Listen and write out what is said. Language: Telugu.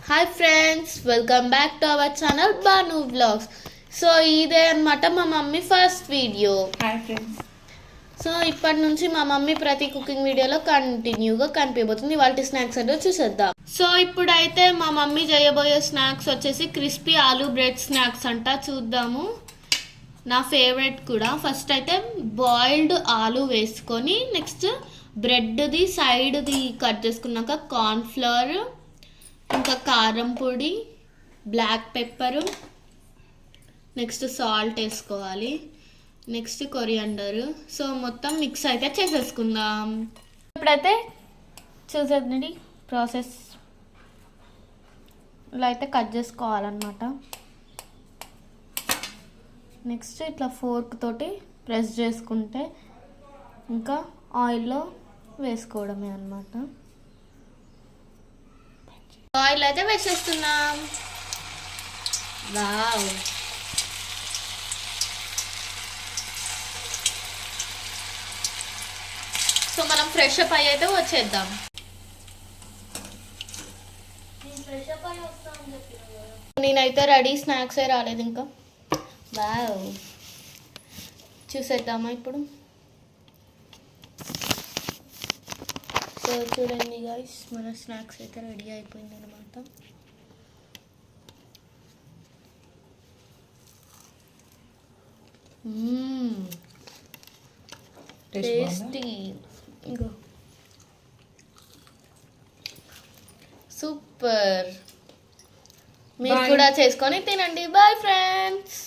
Hi friends, welcome back to our channel Banu vlogs. So ఇదే అనమాట మా mummy first video. Hi friends. So ఇప్పటి నుంచి మా మమ్మీ ప్రతి కుకింగ్ వీడియోలో కంటిన్యూగా కనిపించబోతుంది. వాళ్ళ స్నాక్స్ అంటే చూసేద్దాం. సో ఇప్పుడైతే మా మమ్మీ చేయబోయే స్నాక్స్ వచ్చేసి క్రిస్పీ ఆలూ బ్రెడ్ స్నాక్స్ అంట. చూద్దాము. నా ఫేవరెట్ కూడా. ఫస్ట్ అయితే బాయిల్డ్ ఆలూ వేసుకొని నెక్స్ట్ బ్రెడ్ది సైడ్ది కట్ చేసుకున్నాక కార్న్ఫ్లవర్, ఇంకా కారం పొడి, బ్లాక్ పెప్పరు, నెక్స్ట్ సాల్ట్ వేసుకోవాలి, నెక్స్ట్ కొరియాండర్. సో మొత్తం మిక్స్ అయితే చేసేసుకుందాం. ఇప్పుడైతే చూసేదండి ప్రాసెస్. ఇలా అయితే కట్ చేసుకోవాలన్నమాట. నెక్స్ట్ ఇట్లా ఫోర్క్ తోటి ప్రెస్ చేసుకుంటే ఇంకా ఆయిల్లో వేసుకోవడమే అన్నమాట. ఆయిల్ అయితే వేసేస్తున్నాం. వావ్, సో మనం ఫ్రెష్ అప్ అయ్యి అయితే వచ్చేద్దాం. నేనైతే రెడీ, స్నాక్స్ ఏ రాలేదు ఇంకా. వావ్, చూసేద్దామా ఇప్పుడు. సో చూడండి గైస్, మన స్నాక్స్ అయితే రెడీ అయిపోయింది అనమాట. టేస్టీ. ఇంకో సూపర్. మీరు కూడా చేసుకొని తినండి. Bye friends.